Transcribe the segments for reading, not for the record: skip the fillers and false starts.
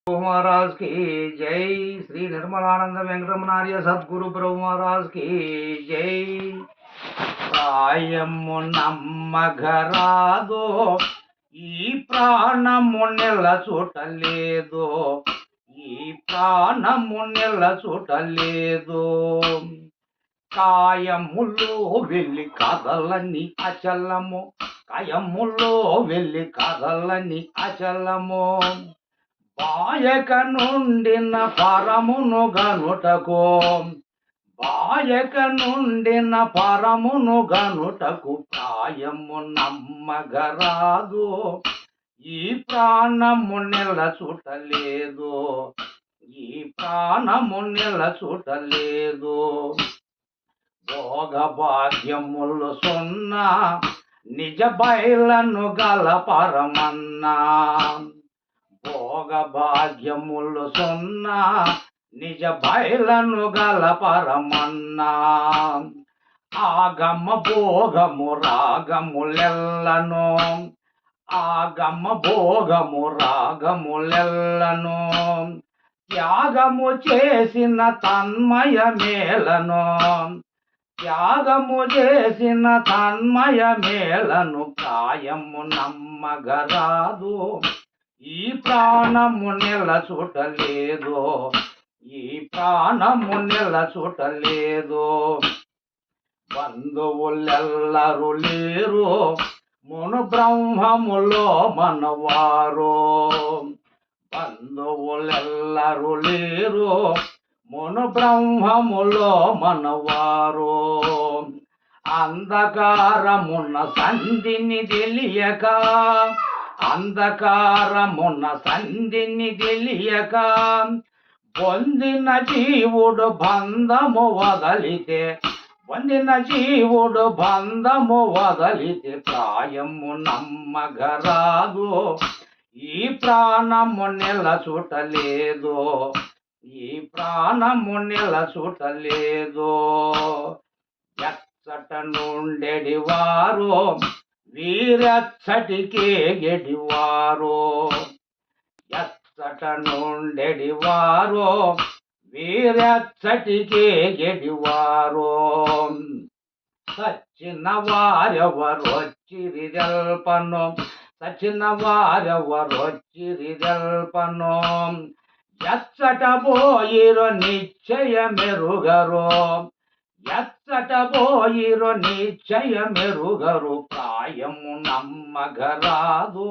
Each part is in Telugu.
महाराज की जय। श्री निर्मलानंद वेंकटरमणार्य सद्गुरु प्रभु महाराज की जय। ప్రాయము నమ్మగరాదో ఈ ప్రాణము నిలచుటలేదు, ఈ ప్రాణము నిలచుటలేదు. కాయములో వెళ్ళి కదలని అచలము, కాయములో వెళ్ళి కదలని అచలము. బాయక నుండిన పరమును గనుటకు, బాయక నుండిన పరమును గనుటకు ప్రాయము నమ్మగరాదు, ఈ ప్రాణము నిలచుటలేదు, ఈ ప్రాణము నిలచుటలేదు. భోగ భాగ్యములు సున్నా నిజ బయలను గల పరమన్నా, భోగ భాగ్యములు సున్నా నిజ బయలను గల పరమన్నా. ఆగమ భోగము రాగములెల్లను, ఆగమ భోగము రాగములెల్లను. త్యాగము చేసిన తన్మయ మేలను, త్యాగము చేసిన తన్మయ మేలను. ప్రాయము నమ్మగరాదు, ఈ ప్రాణము నిలచుటలేదు, ఈ ప్రాణము నిలచుటలేదు. బంధువులెల్లరు లేరు మును బ్రహ్మములో మనవారు, బంధువులెల్లరు లేరు మును బ్రహ్మములో మనవారు. అంధకారమున్న సంధిని తెలియక, అంధకారమున్న సంధిని తెలియక, పొందిన జీవుడు బంధము వదలితే, పొందిన జీవుడు బంధము వదలితే. ప్రాయము నమ్మగరాదు, ఈ ప్రాణము నిలచుటలేదు, ఈ ప్రాణము నిలచుటలేదు. ఎచ్చట నుండెడి వారు వీరెచ్చటికే ఎడివారు, ఎచ్చట నుండెడి వారు వీరెచ్చటికే ఎడివారు. సచ్చిన వారెవరొచ్చిరి తెల్పను, సచిన వారెవరొచ్చిరి తెల్పను. ఎచ్చట పోయిరో నిశ్చయమెరుగరు, ఎచ్చట పోయిరో నిశ్చయమెరుగరు. ప్రాయము నమ్మగరాదు,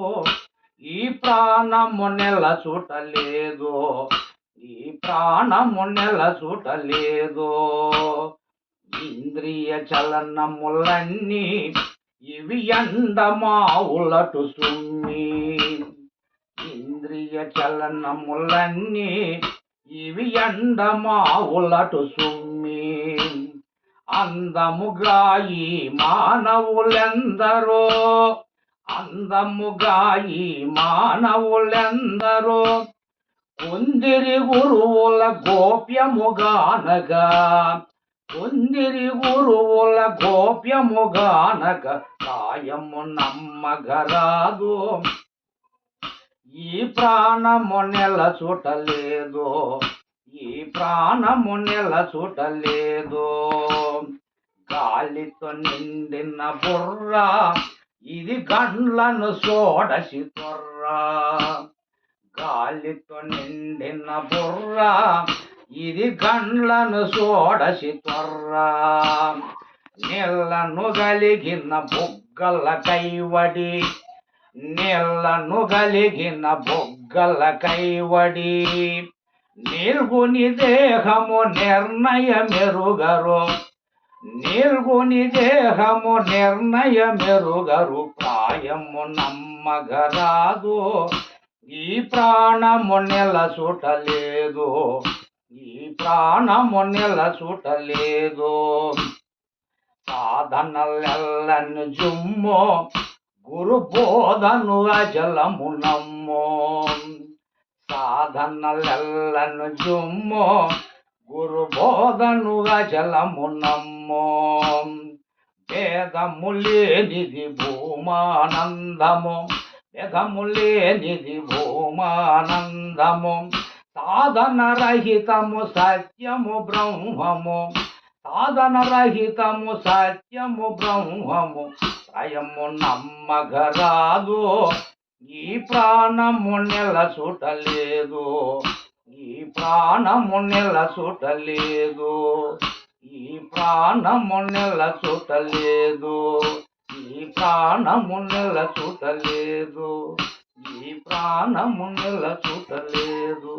ఈ ప్రాణము నిలచుటలేదు, ఈ ప్రాణము నిలచుటలేదు. ఇంద్రియ చలనములన్నీ ఇవి ఎండమావులటు సుమ్మి, ఇంద్రియ చలనములన్నీ ఇవి ఎండమావులటు సుమ్మి. అందముగా ఈ మానవులెందరో, అందముగా ఈ మానవులెందరో. కొందిరి గురువుల గోప్యముగానగా, కొందిరి గురువుల గోప్యముగానగా. ప్రాయము నమ్మగరాదు, ఈ ప్రాణము నిలచుటలేదు, ఈ ప్రాణము నిలచుటలేదు. గాలితో నిండిన బుర్ర ఇది గండ్లను సోడసి తొర్ర, గాలితో నిండిన బుర్ర ఇది గండ్లను సోడసి తొర్ర. నీళ్లను గలిగిన బొగ్గల కైవడి, నీళ్లను గలిగిన బొగ్గల కైవడి. నిర్గుని దేహము నిర్ణయమెరుగరు, నిర్గుని దేహము నిర్ణయమెరుగరు. ప్రాయము నమ్మగరాదు, ఈ ప్రాణము నిలచుటలేదు, ఈ ప్రాణము నిలచుటలేదు. సాధనలెల్లను జుమ్మో గురు బోధను అజలము నమ్మో, సాధనలెల్లను జుమ్మో గురు బోధను అజలము నమ్మో. భేదము లేనిది భూమానందము, భేదము లేనిది భూమానందము. ఆనందము సాధన రహితము సత్యము బ్రహ్మము సాధన రహితము సత్యము బ్రహ్మము త్రయము నమ్మగరాదు ఈ ప్రాణము నెలసుటలేదు ఈ ప్రాణము నెలసుటలేదు ఈ ప్రాణము నెలసుటలేదు ఈ ప్రాణము నెలసుటలేదు ఈ ప్రాణము నెలసుటలేదు